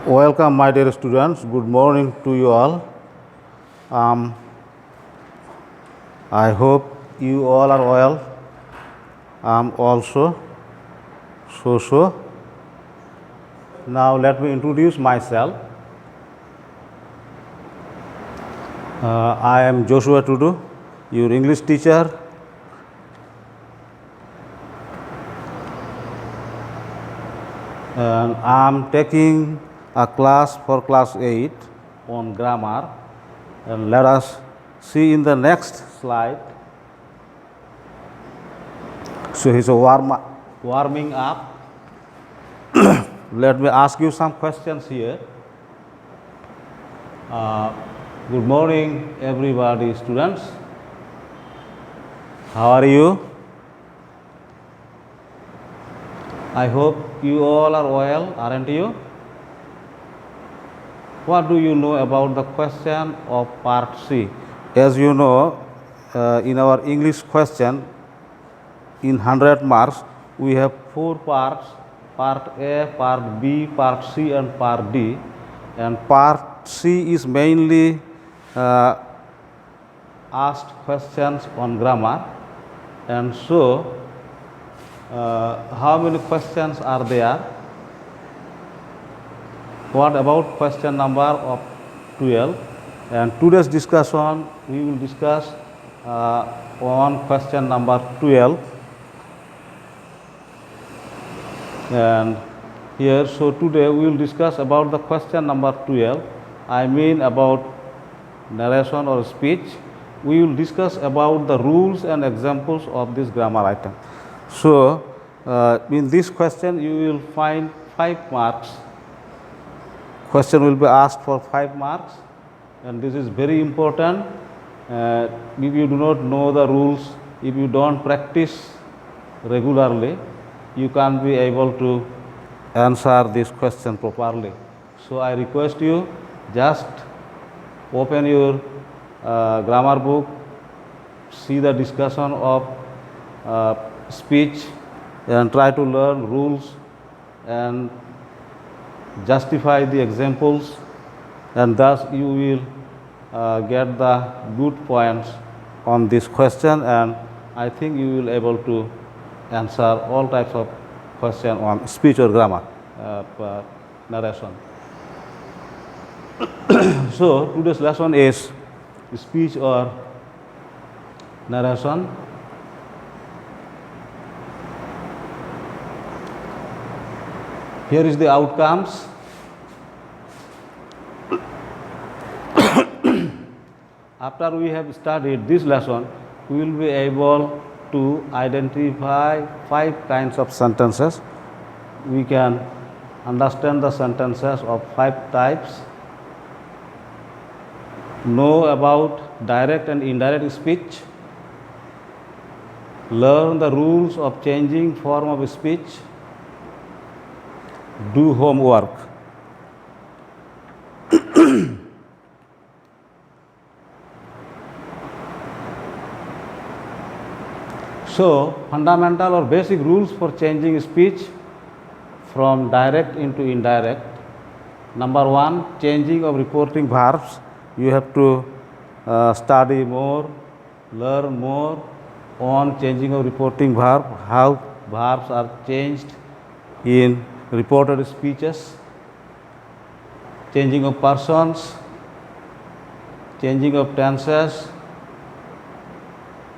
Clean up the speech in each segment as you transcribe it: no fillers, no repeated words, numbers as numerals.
Welcome, my dear students. Good morning to you all. I hope you all are well. Also so. Now let me introduce myself. I am Joshua Tudu, your English teacher. And I am taking a class for class 8 on grammar. And let us see in the next slide. So he's warming up. Let me ask you some questions here. Good morning, everybody, students. How are you? I hope you all are well, aren't you? What do you know about the question of part C? As you know, in our English question, in 100 marks, we have 4 parts: part A, part B, part C, and part D. And part C is mainly asked questions on grammar. And so, how many questions are there? What about question number of 12? And today's discussion, we will discuss on question number 12. And here, so today we will discuss about the question number 12. I mean about narration or speech. We will discuss about the rules and examples of this grammar item. So, in this question, you will find 5 marks. Question will be asked for 5 marks, and this is very important. If you do not know the rules, if you don't practice regularly, you can't be able to answer this question properly. So I request you, just open your grammar book, see the discussion of speech, and try to learn rules and justify the examples, and thus you will get the good points on this question, and I think you will able to answer all types of question on speech or grammar narration. So today's lesson is speech or narration. Here is the outcomes. After we have studied this lesson, we will be able to identify 5 kinds of sentences. We can understand the sentences of 5 types, know about direct and indirect speech, learn the rules of changing form of speech, do homework. So, fundamental or basic rules for changing speech from direct into indirect. Number 1, changing of reporting verbs. You have to study more, learn more on changing of reporting verb, how verbs are changed in reported speeches, changing of persons, changing of tenses,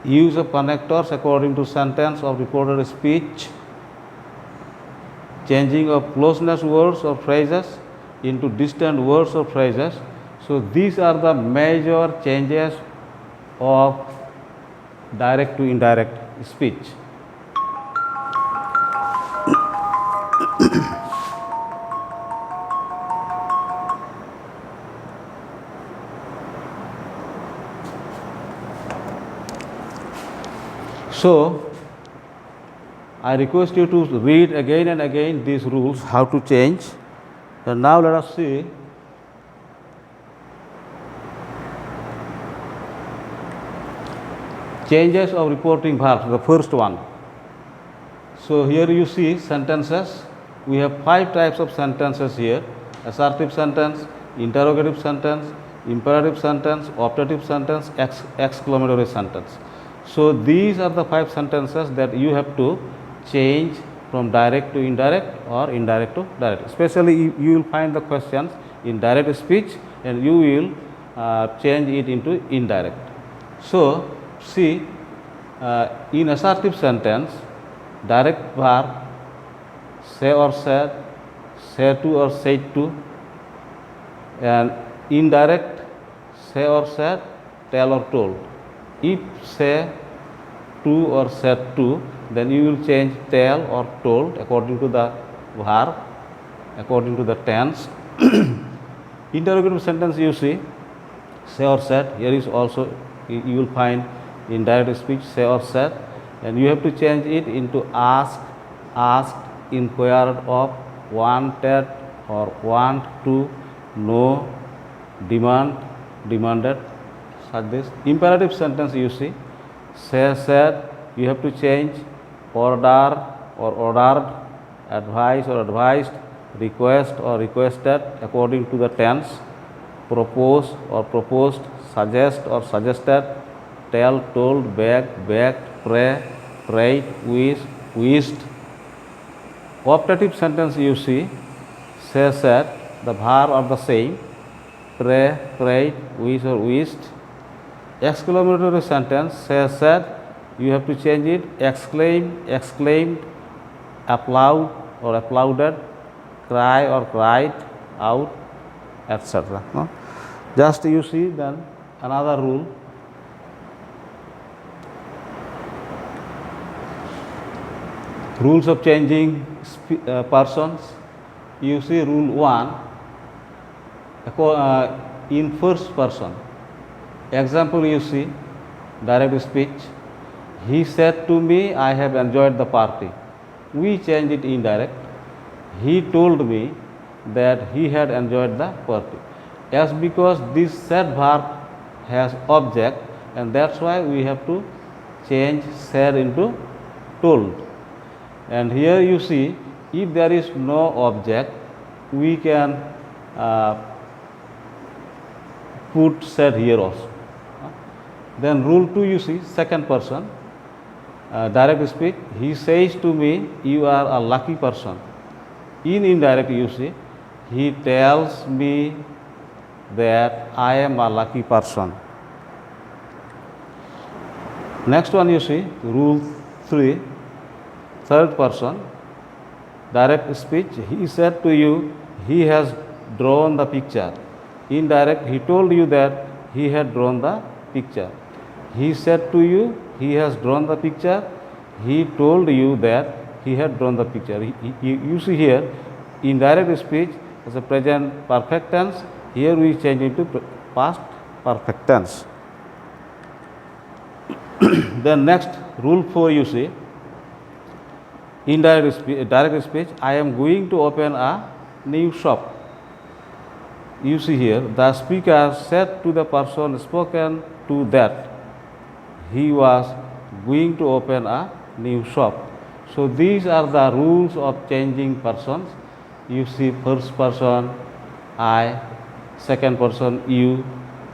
use of connectors according to sentence of reported speech, changing of closeness words or phrases into distant words or phrases. So these are the major changes of direct to indirect speech. So, I request you to read again and again these rules, how to change. And now let us see changes of reporting verbs, the first one. So here you see sentences. We have 5 types of sentences here. assertive sentence, interrogative sentence, imperative sentence, optative sentence, exclamatory sentence. So these are the 5 sentences that you have to change from direct to indirect or indirect to direct. Especially you will find the questions in direct speech and you will change it into indirect. So see, in assertive sentence, direct verb say or said, say to or said to, and indirect say or said, tell or told. If say to or said to, then you will change tell or told according to the verb, according to the tense. Interrogative sentence you see, say or said, here is also you will find in direct speech say or said, and you have to change it into ask, asked, inquired of, wanted or want to, know, demand, demanded, such this. Imperative sentence you see, say, said, you have to change order or ordered, advise or advised, request or requested according to the tense, propose or proposed, suggest or suggested, tell, told, beg, begged, pray, prayed, wish, wished. Optative sentence you see, say, said, the verb are the same, pray, prayed, wish or wished. Exclamatory sentence, say, said, you have to change it, exclaim, exclaimed, applaud or applauded, cry or cried out, etc. No? Just you see then another rule. Rules of changing persons. You see rule 1 in first person. Example you see, direct speech. He said to me, I have enjoyed the party. We change it indirect. He told me that he had enjoyed the party. Yes, because this said verb has object, and that's why we have to change said into told. And here you see, if there is no object, we can put said here also. Then rule 2 you see, second person, direct speech. He says to me, you are a lucky person. In indirect you see, he tells me that I am a lucky person. Next one you see, rule 3, third person, direct speech. He said to you, he has drawn the picture. Indirect, he told you that he had drawn the picture. He said to you, he has drawn the picture. He told you that he had drawn the picture. You see here, indirect speech as a present perfect tense. Here we change it to past perfect tense. Then next, rule 4 you see, indirect speech, direct speech. I am going to open a new shop. You see here, the speaker said to the person spoken to that he was going to open a new shop. So these are the rules of changing persons. You see first person I, second person you,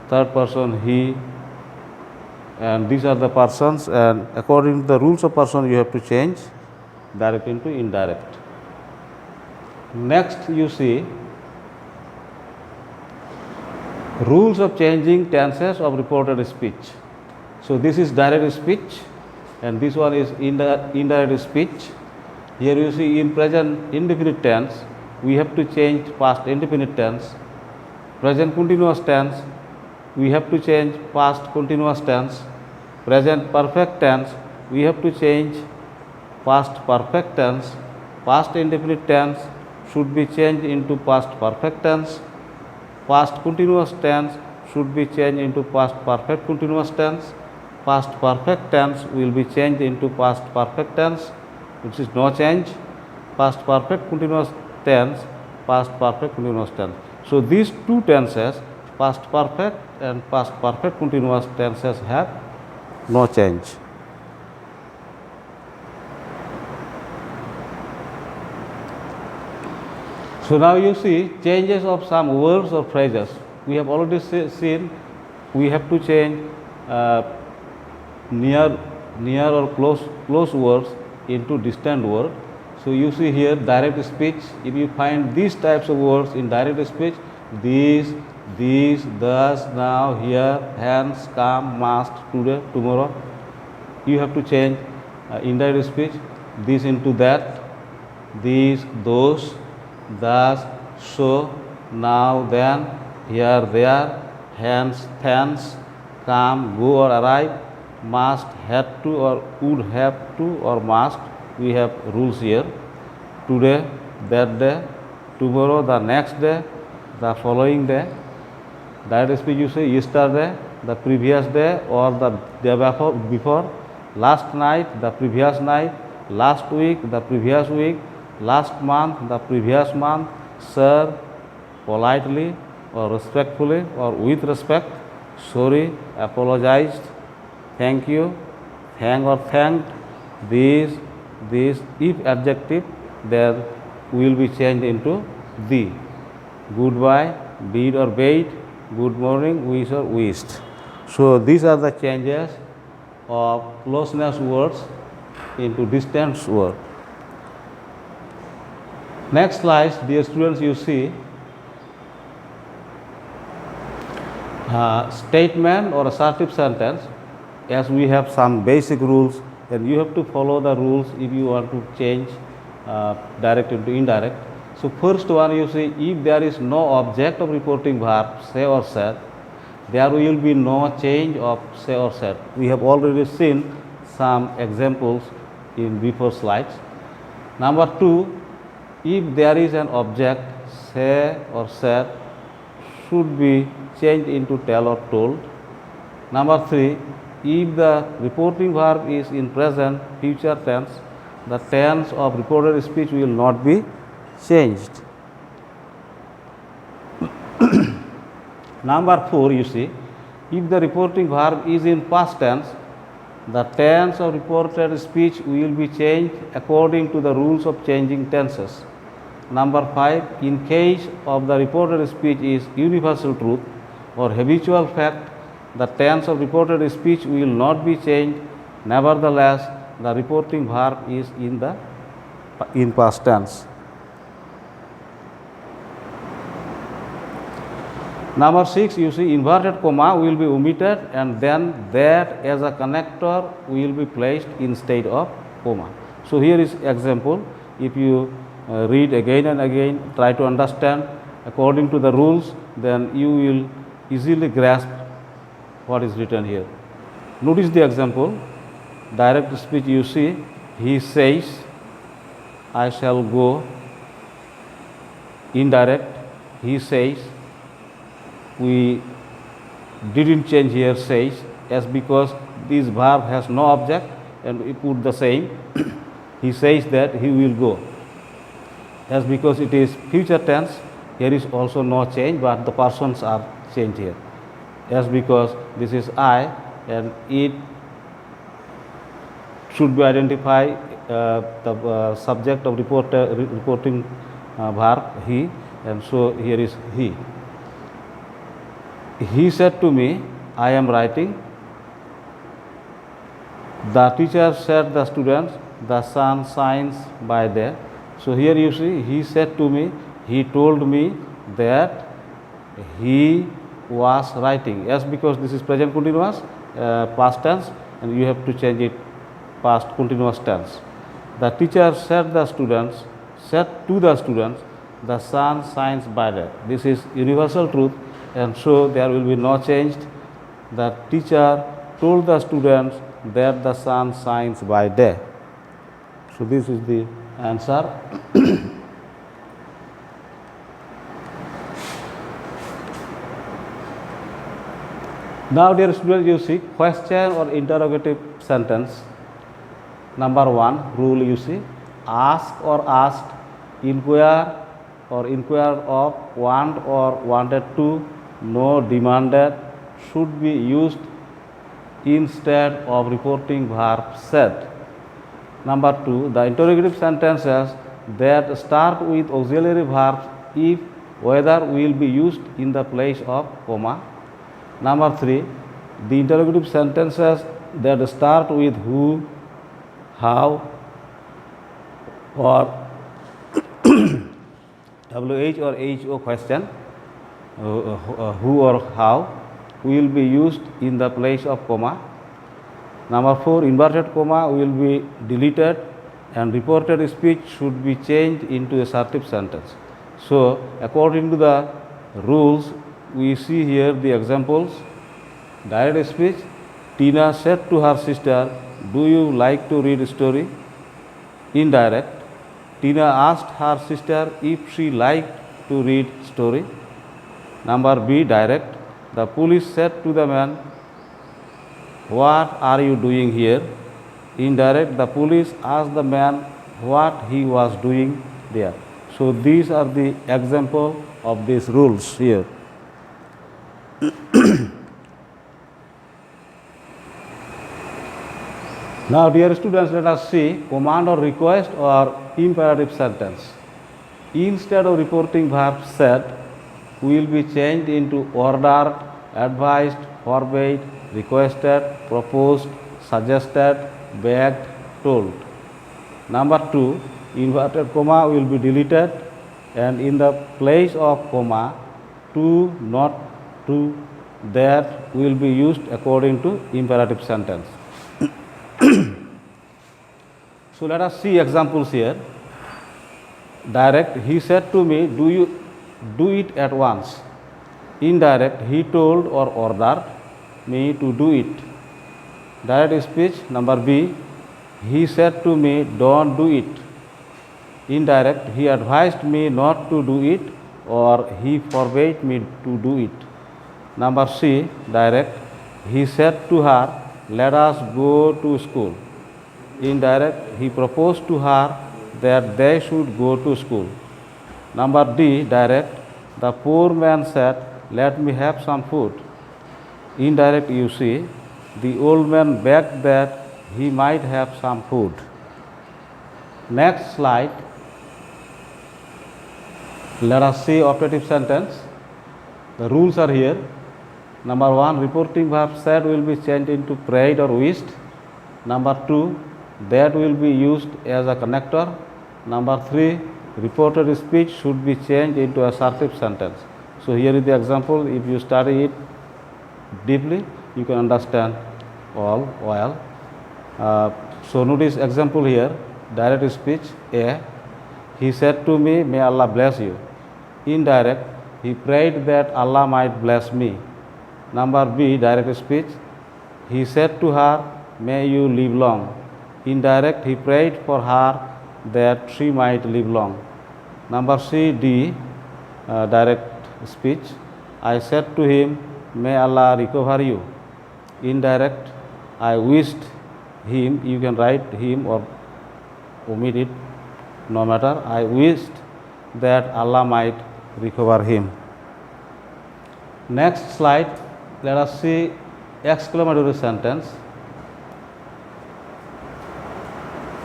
third person he, and these are the persons, and according to the rules of person you have to change direct into indirect. Next you see rules of changing tenses of reported speech. So this is direct speech and this one is indirect speech. Here you see in present indefinite tense we have to change past indefinite tense. Present continuous tense we have to change past continuous tense. Present perfect tense we have to change past perfect tense. Past indefinite tense should be changed into past perfect tense. Past continuous tense should be changed into past perfect continuous tense. Past perfect tense will be changed into past perfect tense, which is no change. Past perfect continuous tense, past perfect continuous tense. So these two tenses, past perfect and past perfect continuous tenses, have no change. So now you see changes of some words or phrases. We have already seen we have to change near or close words into distant word. So you see here direct speech. If you find these types of words in direct speech, these, thus, now, here, hence, come, must, today, tomorrow, you have to change indirect speech this into that, these, those, thus, so, now, then, here, there, hence, thence, come, go or arrive, must, had to or would have to or must. We have rules here. Today, that day, tomorrow, the next day, the following day. Direct speech you say yesterday, the previous day or the day before, last night, the previous night, last week, the previous week, last month, the previous month, sir, politely or respectfully or with respect, sorry, apologized, thank you, thank or thanked, this, if adjective, there will be changed into the. Goodbye, bid or bade, good morning, wish or wished. So these are the changes of closeness words into distance word. Next slide, dear students, you see statement or assertive sentence. As we have some basic rules, and you have to follow the rules if you want to change direct into indirect. So first one, you see, if there is no object of reporting verb say or said, there will be no change of say or said. We have already seen some examples in before slides. Number two, if there is an object, say or said should be changed into tell or told. Number three, if the reporting verb is in present future tense, the tense of reported speech will not be changed. Number four, you see, if the reporting verb is in past tense, the tense of reported speech will be changed according to the rules of changing tenses. Number five, in case of the reported speech is universal truth or habitual fact, the tense of reported speech will not be changed. Nevertheless, the reporting verb is in past tense. Number six, you see inverted comma will be omitted and then that as a connector will be placed instead of comma. So here is example. If you read again and again, try to understand according to the rules, then you will easily grasp what is written here. Notice the example. Direct speech you see, he says, I shall go. Indirect, he says, we didn't change here says, as because this verb has no object and we put the same. He says that he will go. As because it is future tense, here is also no change, but the persons are changed here. As because this is I and it should be identify the subject of reporting verb he, and so here is he. He said to me, I am writing. The teacher said the students, the sun shines by day. So here you see, he said to me, he told me that he was writing. Yes, because this is present continuous, past tense, and you have to change it past continuous tense. The teacher said to the students, the sun shines by day. This is universal truth, and so there will be no change. The teacher told the students that the sun shines by day. So this is the answer. Now, dear students, you see question or interrogative sentence. Number one, rule you see, ask or asked, inquire or inquire of, want or wanted to, no, demanded, should be used instead of reporting verb said. Number two, the interrogative sentences that start with auxiliary verbs if whether will be used in the place of comma. Number 3, the interrogative sentences that start with who, how, or WH or HO question, who or how, will be used in the place of comma. Number 4, inverted comma will be deleted and reported speech should be changed into assertive sentence. So, according to the rules, we see here the examples. Direct speech, Tina said to her sister, "Do you like to read a story?" Indirect, Tina asked her sister if she liked to read story. Number B, direct, the police said to the man, "What are you doing here?" Indirect, the police asked the man what he was doing there. So these are the example of these rules here. Now, dear students, let us see command or request or imperative sentence. Instead of reporting verb said, will be changed into ordered, advised, forbade, requested, proposed, suggested, begged, told. Number 2, inverted comma will be deleted and in the place of comma, to, not to, that will be used according to imperative sentence. So let us see examples here. Direct, he said to me, "Do you do it at once?" Indirect, he told or ordered me to do it. Direct speech, number B, he said to me, "Don't do it." Indirect, he advised me not to do it or he forbade me to do it. Number C, direct, he said to her, "Let us go to school." Indirect, he proposed to her that they should go to school. Number D, direct, the poor man said, "Let me have some food." Indirect, you see, the old man begged that he might have some food. Next slide. Let us see operative sentence. The rules are here. Number 1, reporting verb said will be changed into prayed or wished. Number 2, that will be used as a connector. Number 3, reported speech should be changed into assertive sentence. So here is the example. If you study it deeply, you can understand all well. So notice example here. Direct speech, A, he said to me, "May Allah bless you." Indirect, he prayed that Allah might bless me. Number B, direct speech, he said to her, "May you live long." Indirect, he prayed for her that she might live long. Number C, D, direct speech, I said to him, "May Allah recover you." Indirect, I wished him, you can write him or omit it, no matter, I wished that Allah might recover him. Next slide, let us see exclamatory sentence.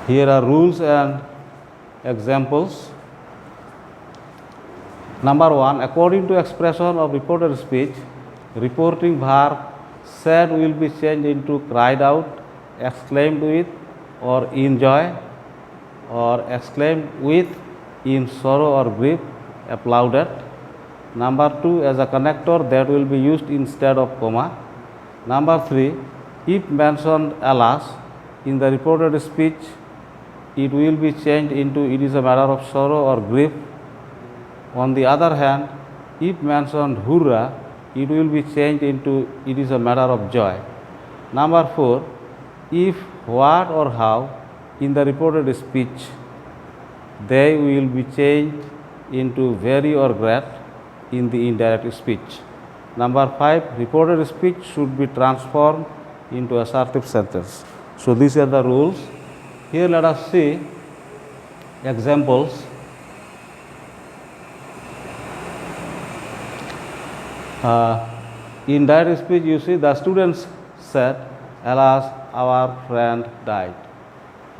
Here are rules and examples. Number 1, according to expression of reported speech, reporting verb said will be changed into cried out, exclaimed with, or in joy, or exclaimed with, in sorrow or grief, applauded. Number 2, as a connector that will be used instead of comma. Number 3, if mentioned alas in the reported speech, it will be changed into it is a matter of sorrow or grief. On the other hand, if mentioned hurrah, it will be changed into it is a matter of joy. Number 4, if what or how in the reported speech, they will be changed into very or great in the indirect speech. Number 5, reported speech should be transformed into assertive sentence. So these are the rules. Here let us see examples. In direct speech, you see the students said, "Alas, our friend died."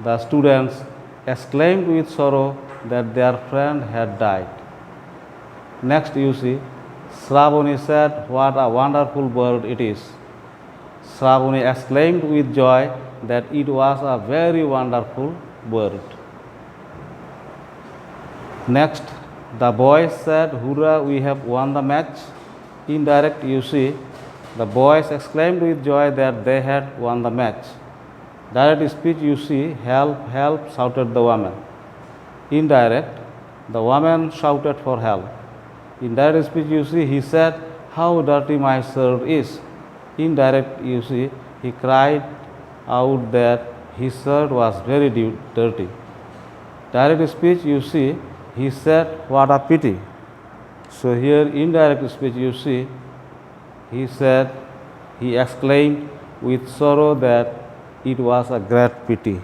The students exclaimed with sorrow that their friend had died. Next you see, Shravani said, "What a wonderful bird it is." Shravani exclaimed with joy that it was a very wonderful bird. Next, the boys said, "Hurrah, we have won the match." Indirect, you see, the boys exclaimed with joy that they had won the match. Direct speech, you see, "Help, help," shouted the woman. Indirect, the woman shouted for help. In direct speech, you see, he said, "How dirty my shirt is." Indirect, you see, he cried out that his shirt was very dirty. Direct speech, you see, he said, "What a pity." So here, indirect speech, you see, he said, he exclaimed with sorrow that it was a great pity.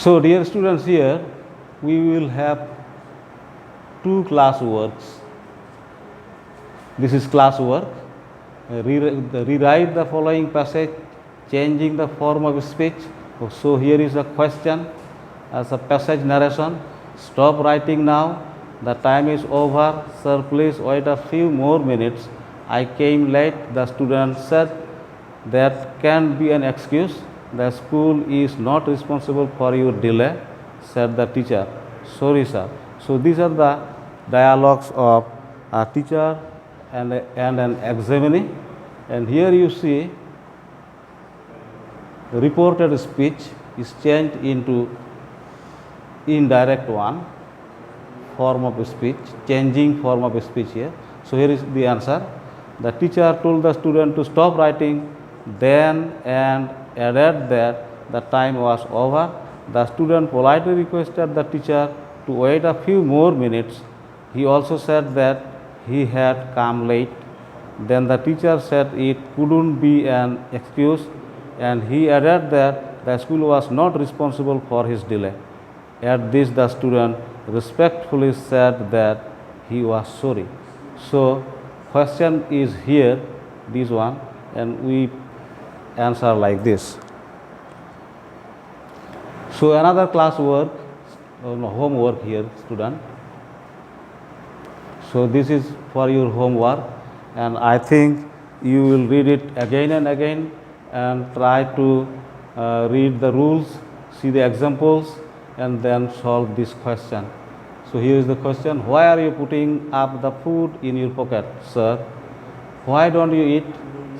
So dear students, here we will have two class works. This is class work. Rewrite the following passage, changing the form of speech. So here is a question as a passage narration. Stop writing now. The time is over. Sir, please wait a few more minutes. I came late. The student said, "That can't be an excuse. The school is not responsible for your delay," said the teacher. "Sorry, sir." So these are the dialogues of a teacher and an examinee. And here you see reported speech is changed into indirect one, form of speech, changing form of speech here. So here is the answer. The teacher told the student to stop writing, then and added that the time was over. The student politely requested the teacher to wait a few more minutes. He also said that he had come late. Then the teacher said it couldn't be an excuse, and he added that the school was not responsible for his delay. At this, the student respectfully said that he was sorry. So question is here, this one, and we answer like this. So another class work, homework here, student. So this is for your homework, and I think you will read it again and again and try to read the rules, see the examples, and then solve this question. So here is the question: why are you putting up the food in your pocket, sir? Why don't you eat?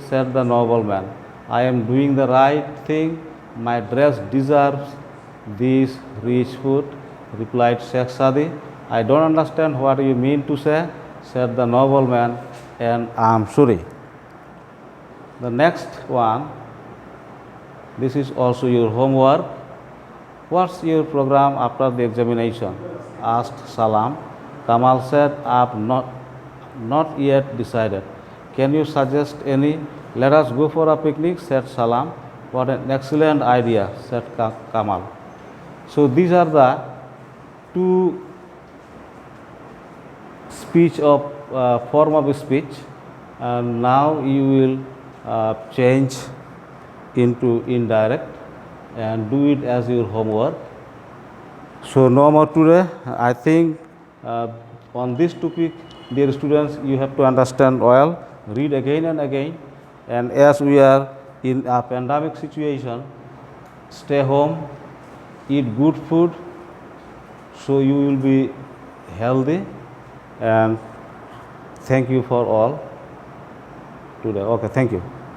Said the nobleman. I am doing the right thing. My dress deserves this rich food, replied Sheikh Sadi. I don't understand what you mean to say, said the nobleman, and I am sorry. The next one, this is also your homework. What's your program after the examination? Asked Salam. Kamal said, I've not yet decided. Can you suggest any? Let us go for a picnic, said Salam. What an excellent idea, said Kamal. So these are the two speech of form of speech, and now you will change into indirect and do it as your homework. So no more today. I think on this topic, dear students, you have to understand well, read again and again, and as we are in a pandemic situation, stay home, eat good food, so you will be healthy. And thank you for all today. Okay, thank you.